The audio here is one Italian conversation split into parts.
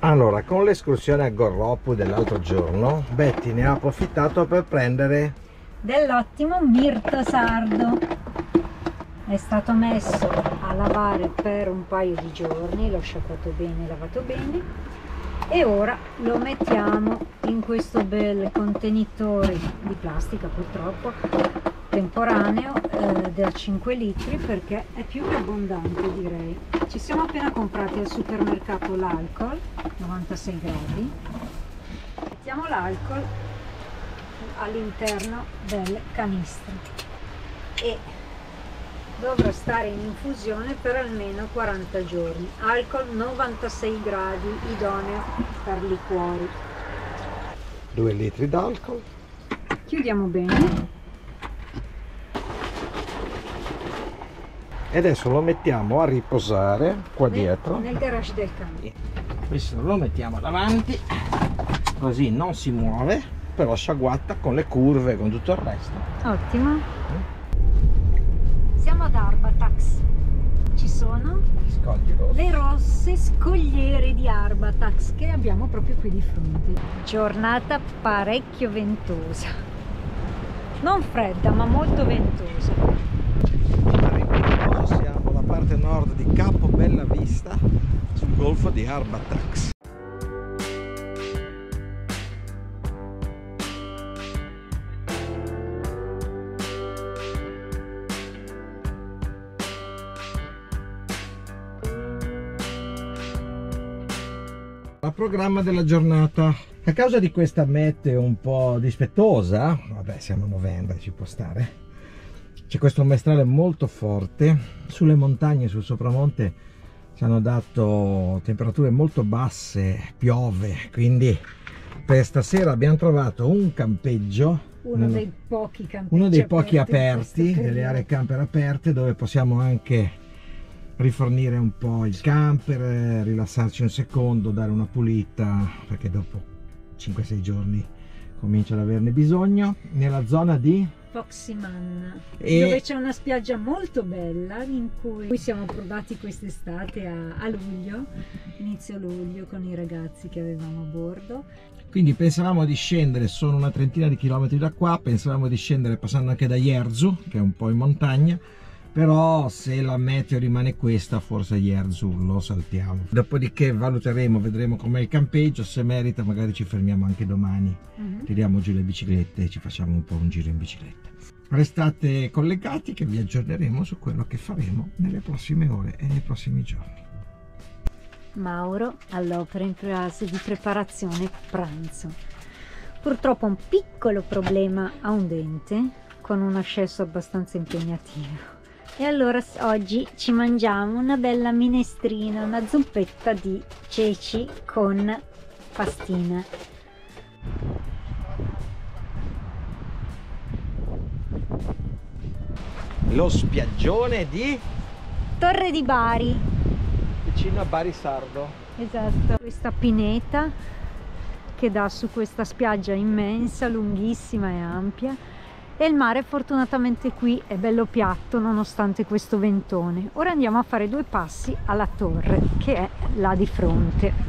Allora, con l'escursione a Gorropu dell'altro giorno, Betty ne ha approfittato per prendere dell'ottimo mirto sardo. È stato messo a lavare per un paio di giorni, l'ho sciacquato bene, lavato bene, e ora lo mettiamo in questo bel contenitore di plastica, purtroppo temporaneo, da 5 litri, perché è più che abbondante, direi. Ci siamo appena comprati al supermercato l'alcol 96 gradi. Mettiamo l'alcol all'interno del canistro e dovrà stare in infusione per almeno 40 giorni. Alcol 96 gradi, idoneo per liquori. 2 litri d'alcol. Chiudiamo bene. E adesso lo mettiamo a riposare qua dietro nel garage del camion. Questo lo mettiamo davanti, così non si muove, però sciaguatta con le curve, con tutto il resto. Ottimo. Siamo ad Arbatax. Ci sono le rosse scogliere di Arbatax che abbiamo proprio qui di fronte. Giornata parecchio ventosa, non fredda ma molto ventosa. Siamo alla parte nord di Capo Bella Vista, sul golfo di Arbatax. Il programma della giornata. A causa di questa meteo un po' dispettosa, vabbè, siamo a novembre, ci può stare, c'è questo maestrale molto forte. Sulle montagne, sul sopramonte, ci hanno dato temperature molto basse, piove, quindi per stasera abbiamo trovato un campeggio, uno dei pochi campeggi uno dei pochi aperti, delle aree camper aperte, dove possiamo anche rifornire un po' il camper, rilassarci un secondo, dare una pulita, perché dopo 5-6 giorni comincia ad averne bisogno, nella zona di Foxyman, dove c'è una spiaggia molto bella in cui siamo approdati quest'estate a luglio, inizio luglio, con i ragazzi che avevamo a bordo. Quindi pensavamo di scendere, sono una trentina di chilometri da qua, pensavamo di scendere passando anche da Jerzu, che è un po' in montagna, però se la meteo rimane questa, forse Jerzu lo saltiamo. Dopodiché valuteremo, vedremo com'è il campeggio, se merita magari ci fermiamo anche domani, tiriamo giù le biciclette e ci facciamo un po' un giro in bicicletta. Restate collegati che vi aggiorneremo su quello che faremo nelle prossime ore e nei prossimi giorni. Mauro all'opera in fase di preparazione pranzo. Purtroppo un piccolo problema a un dente, con un ascesso abbastanza impegnativo. E allora oggi ci mangiamo una bella minestrina, una zuppetta di ceci con pastina. Lo spiaggione di Torre di Bari, vicino a Bari Sardo. esatto, questa pineta che dà su questa spiaggia immensa, lunghissima e ampia, e il mare fortunatamente qui è bello piatto nonostante questo ventone. Ora andiamo a fare 2 passi alla torre che è là di fronte.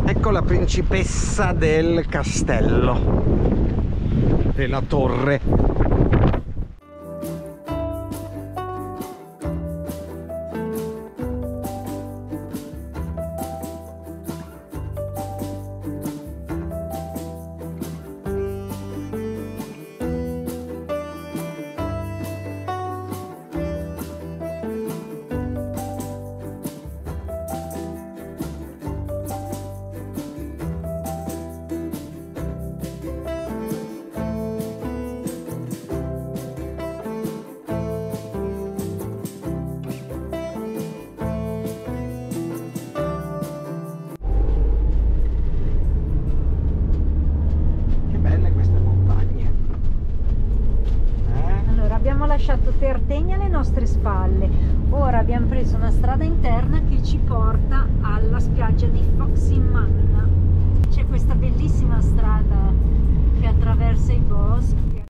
Ecco la principessa del castello, della torre. Lasciato Tertegna alle nostre spalle, ora abbiamo preso una strada interna che ci porta alla spiaggia di Foxyman. C'è questa bellissima strada che attraversa i boschi.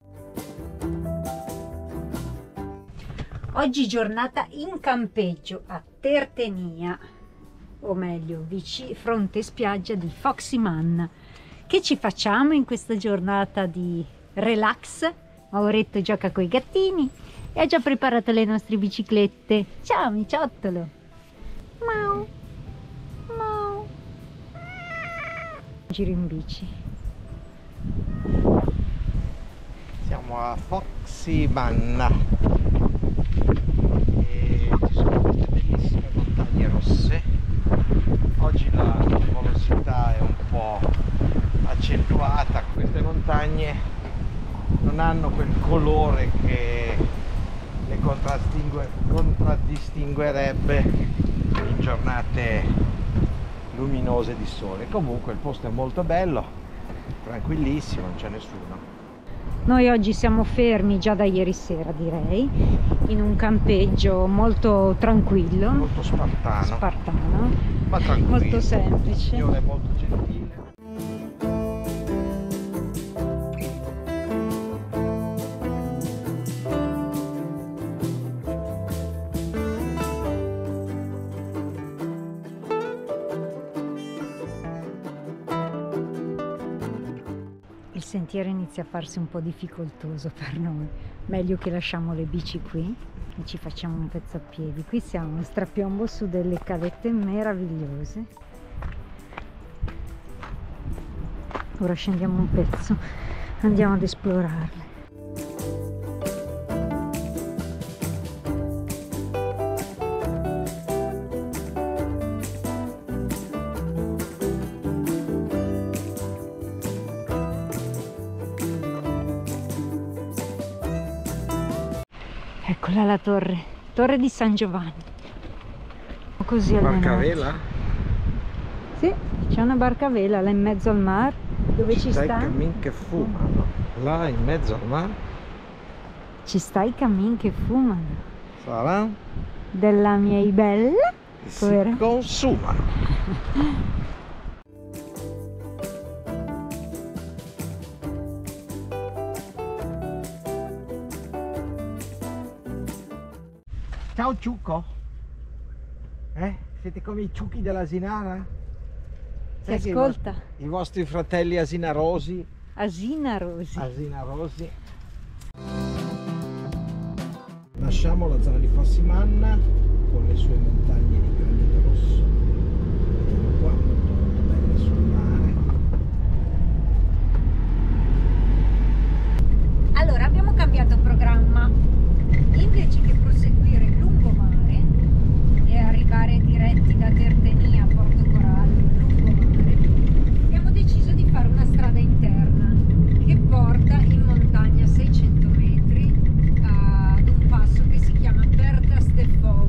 Oggi giornata in campeggio a Tertenia, o meglio, fronte spiaggia di Foxy Man. Che ci facciamo in questa giornata di relax? Mauretto gioca coi gattini e ha già preparato le nostre biciclette. Ciao miciottolo! Mau! Mau! Giro in bici. Siamo a Foxy Man e ci sono queste bellissime montagne rosse. Oggi la nuvolosità è un po' accentuata, queste montagne non hanno quel colore che le contraddistinguerebbe in giornate luminose di sole. Comunque il posto è molto bello, tranquillissimo, non c'è nessuno. Noi oggi siamo fermi già da ieri sera, direi, in un campeggio molto tranquillo, molto spartano, ma tranquillo, molto semplice. Il signore è molto gentile. Il sentiero inizia a farsi un po' difficoltoso per noi, meglio che lasciamo le bici qui e ci facciamo un pezzo a piedi. Qui siamo in strapiombo su delle calette meravigliose. Ora scendiamo un pezzo, andiamo ad esplorarle. Eccola la torre di San Giovanni. Così Barca a vela? Sì, c'è una barca a vela là in mezzo al mare. Dove ci sta? I cammin che fumano. Là in mezzo al mare? Ci sta i cammin che fumano. Sarà? Della mia bella? Che si consumano. Ciao ciucco! Siete come i ciucchi dell'asinara? Si ascolta? I vostri fratelli asinarosi. Asinarosi. Asinarosi. Lasciamo la zona di Foxy Man con le sue montagne di granito rosso. Vediamo qua, molto belle sul mare. Allora, abbiamo cambiato programma. Invece che proseguire il lungomare e arrivare diretti da Tertenia a Portocorallo, lungomare, abbiamo deciso di fare una strada interna che porta in montagna 600 metri ad un passo che si chiama Perdas de Fogo.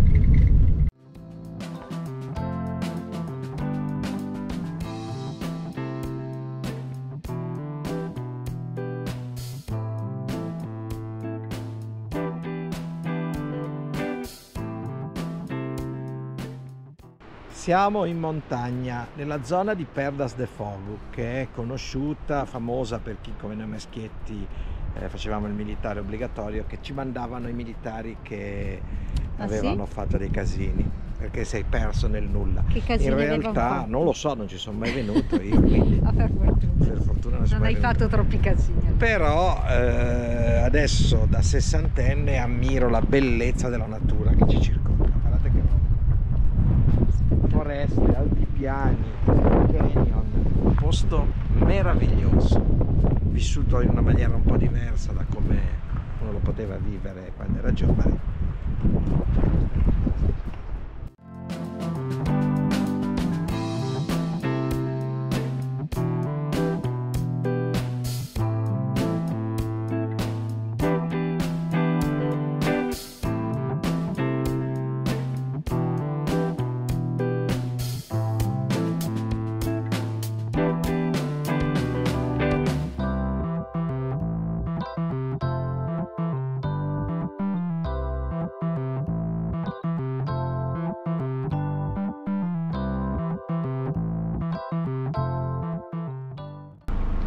Siamo in montagna, nella zona di Perdas de Fogo, che è conosciuta, famosa per chi come noi maschietti facevamo il militare obbligatorio, che ci mandavano i militari che avevano fatto dei casini, perché sei perso nel nulla. Che casini in realtà non lo so, non ci sono mai venuto io, quindi per fortuna non hai fatto troppi casini. Però adesso da sessantenne ammiro la bellezza della natura che ci circonda. Guardate che roba. Foreste, altipiani, canyon, un posto meraviglioso, vissuto in una maniera un po' diversa da come uno lo poteva vivere quando era giovane.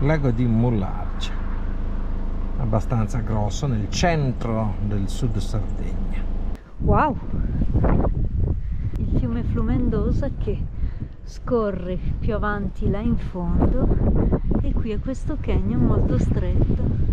Lago di Mularcia, una abbastanza grosso nel centro del sud Sardegna. Wow! Il fiume Flumendosa che scorre più avanti là in fondo e qui è questo canyon molto stretto.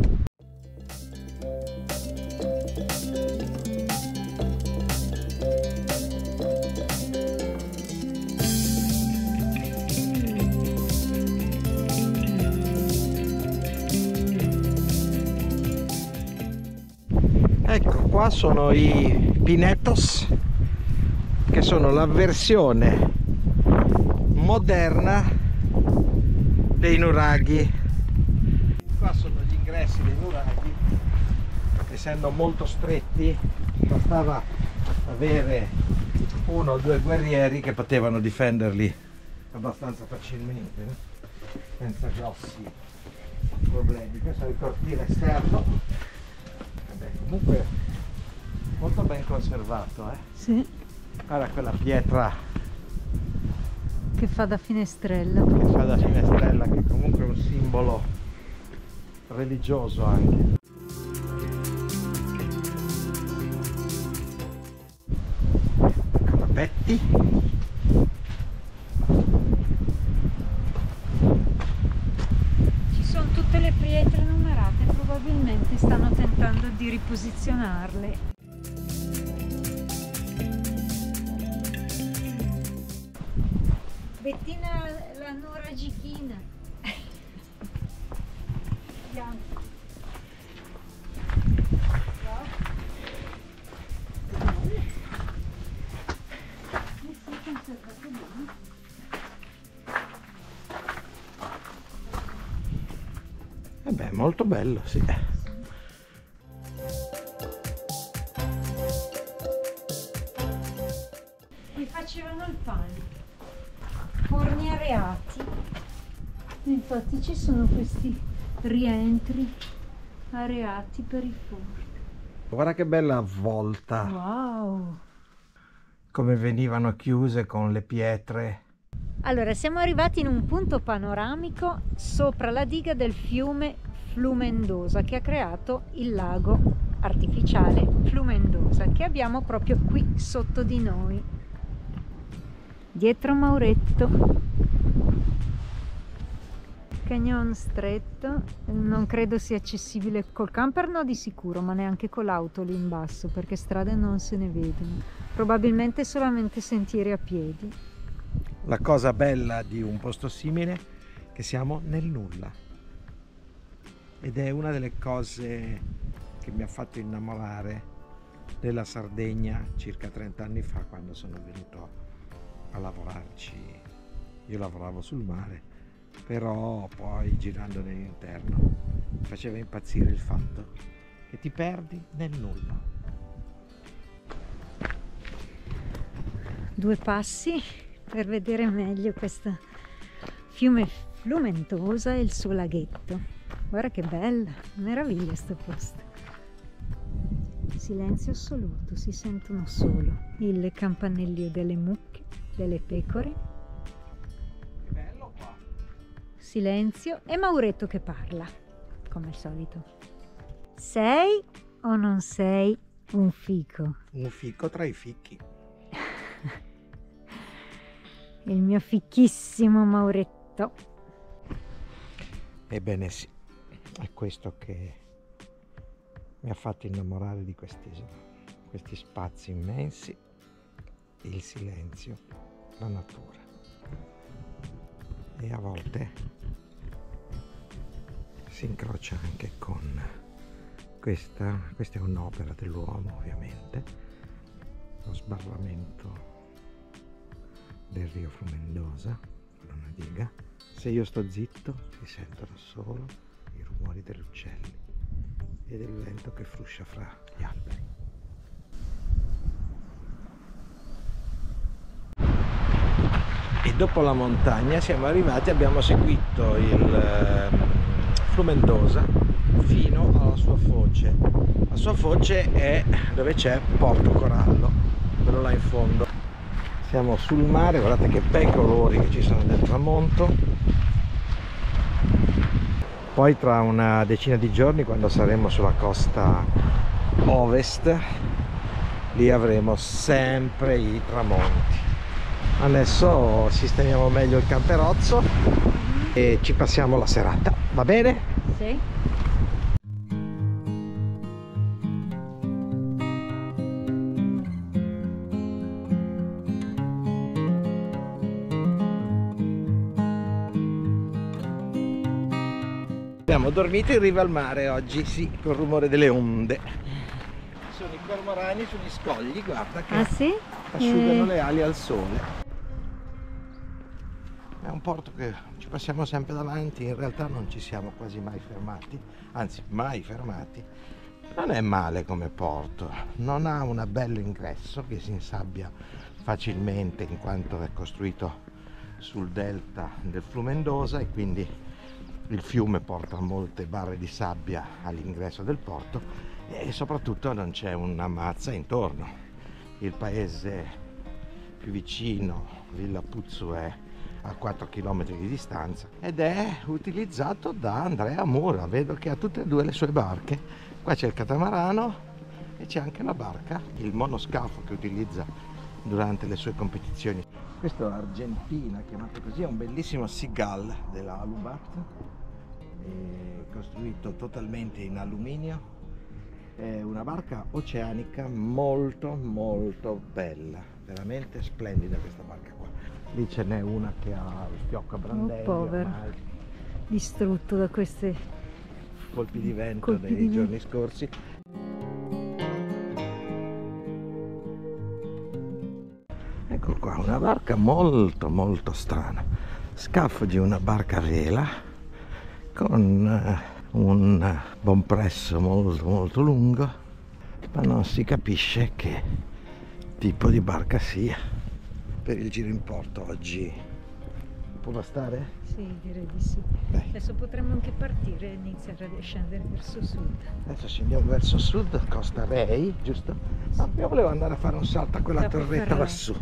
Ecco, qua sono i Pinetos, che sono la versione moderna dei nuraghi. Qua sono gli ingressi dei nuraghi, essendo molto stretti bastava avere uno o due guerrieri che potevano difenderli abbastanza facilmente, no? Senza grossi problemi. Questo è il cortile esterno. Comunque molto ben conservato, eh? Sì. Guarda quella pietra Che fa da finestrella. che fa da finestrella, che comunque è un simbolo religioso anche. Calapetti. Ci sono tutte le pietre numerate, probabilmente stanno tentando di riposizionarle. Bettina la nuragichina. Bianca. Sì, conservato bene. E beh, molto bello, sì. Qui facevano il pane. Forni areati, infatti ci sono questi rientri areati per i forni. Guarda che bella volta, Wow! come venivano chiuse con le pietre. Allora, siamo arrivati in un punto panoramico sopra la diga del fiume Flumendosa che ha creato il lago artificiale Flumendosa che abbiamo proprio qui sotto di noi. Dietro Mauretto, canyon stretto, non credo sia accessibile col camper, no di sicuro, ma neanche con l'auto lì in basso perché strade non se ne vedono, probabilmente solamente sentieri a piedi. La cosa bella di un posto simile è che siamo nel nulla, ed è una delle cose che mi ha fatto innamorare della Sardegna circa 30 anni fa, quando sono venuto a lavorarci. Io lavoravo sul mare, però poi girando nell'interno mi faceva impazzire il fatto che ti perdi nel nulla. Due passi per vedere meglio questo fiume Flumendosa e il suo laghetto. Guarda che bella, meraviglia sto posto. Silenzio assoluto, si sentono solo il campanellio delle mucche, delle pecore. Che bello qua! Silenzio e Mauretto che parla, come al solito. Sei o non sei un fico? Un fico tra i fichi. Il mio fichissimo Mauretto. Ebbene sì, è questo che mi ha fatto innamorare di quest'isola. Questi spazi immensi, il silenzio, la natura. E a volte si incrocia anche con questa è un'opera dell'uomo, ovviamente, lo sbarramento del rio Flumendosa, una diga. Se io sto zitto si sentono solo i rumori degli uccelli e del vento che fruscia fra gli alberi. E dopo la montagna siamo arrivati, abbiamo seguito il Flumendosa fino alla sua foce. La sua foce è dove c'è Porto Corallo, quello là in fondo. Siamo sul mare, guardate che bei colori che ci sono del tramonto. Poi tra una decina di giorni, quando saremo sulla costa ovest, lì avremo sempre i tramonti. Adesso sistemiamo meglio il camperozzo e ci passiamo la serata, va bene? Sì. Abbiamo dormito in riva al mare oggi, sì, col rumore delle onde. Sono i cormorani sugli scogli, guarda che sì? asciugano le ali al sole. È un porto che ci passiamo sempre davanti, in realtà non ci siamo quasi mai fermati, anzi mai fermati. Non è male come porto, non ha un bello ingresso che si insabbia facilmente in quanto è costruito sul delta del Flumendosa e quindi il fiume porta molte barre di sabbia all'ingresso del porto e soprattutto non c'è una mazza intorno. Il paese più vicino, Villa Puzzu, è a 4 km di distanza ed è utilizzato da Andrea Mura. Vedo che ha tutte e due le sue barche. Qua c'è il catamarano e c'è anche la barca, il monoscafo che utilizza durante le sue competizioni. Questo è l'Argentina, chiamato così, è un bellissimo Seagull della Alubat, costruito totalmente in alluminio. È una barca oceanica molto bella, veramente splendida questa barca qua. Lì ce n'è una che ha il fiocco a brandelli, povero, distrutto da questi colpi di vento dei giorni scorsi. Ecco qua, una barca molto strana, scaffo di una barca a vela con un bompresso molto lungo, ma non si capisce che tipo di barca sia. Per il giro in porto oggi può bastare? Sì, direi di sì. Dai. Adesso potremmo anche partire e iniziare a scendere verso sud. Adesso scendiamo verso sud, Costa Rei, giusto? No, io volevo andare a fare un salto a quella Capo torretta Ferraio. lassù.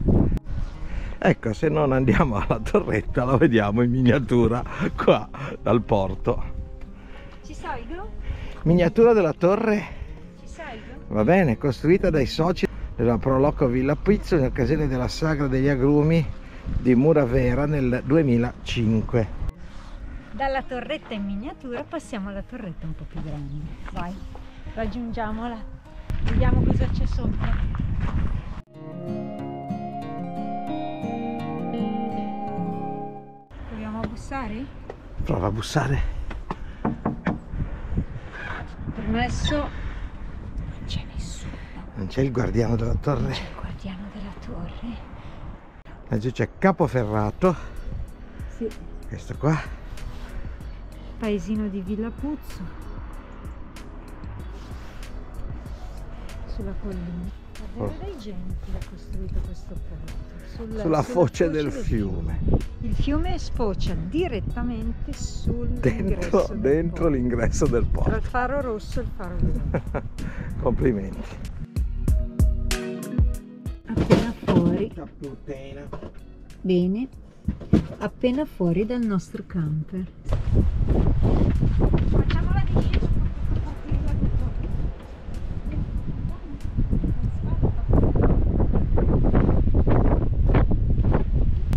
Ecco, se non andiamo alla torretta la vediamo in miniatura qua dal porto. Ci salgo? Miniatura della torre, Ci salgo? va bene, costruita dai soci della Proloco Villa Pizzo in occasione della Sagra degli Agrumi di Muravera nel 2005. Dalla torretta in miniatura passiamo alla torretta un po' più grande. Vai, raggiungiamola. Vediamo cosa c'è sopra. Proviamo a bussare? Prova a bussare. Permesso. Non c'è nessuno. Non c'è il guardiano della torre. C'è il guardiano della torre. Laggiù c'è Capoferrato, Sì. questo qua. Paesino di Villa Puzzo. Sulla collina. Davvero dei geni che ha costruito questo porto. Sulla foce del fiume. Il fiume sfocia direttamente Dentro l'ingresso del Tra porto. il faro rosso e il faro blu. Complimenti. Appena fuori. Caputena. Bene. Appena fuori dal nostro camper. Facciamola di sci.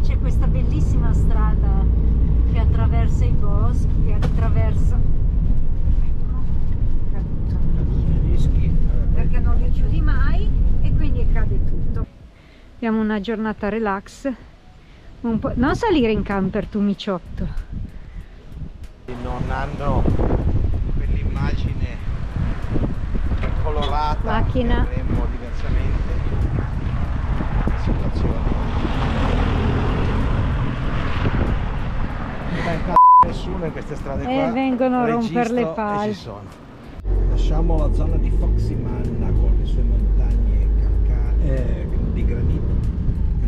C'è questa bellissima strada che attraversa i boschi, che attraversa perché non li chiudi mai e quindi cade tutto. Abbiamo una giornata relax, un po'. Non salire in camper tu miciotto. Non hanno quell'immagine colorata Macchina. che avremmo diversamente in situazioni. Non è nessuno in queste strade qua. Vengono a Registro rompere le e palle. ci sono. Lasciamo la zona di Foximanna con le sue montagne di granito.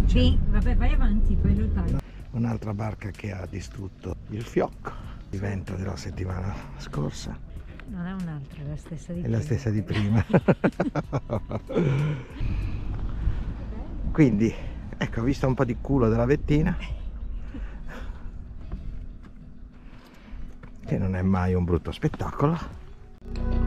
Sì, vabbè, vai avanti, poi lo taglio. Un'altra barca che ha distrutto il fiocco, il vento della settimana scorsa. Non è un'altra, è la stessa di È prima. la stessa di prima. Quindi, ecco, vista un po' di culo della vettina. che non è mai un brutto spettacolo.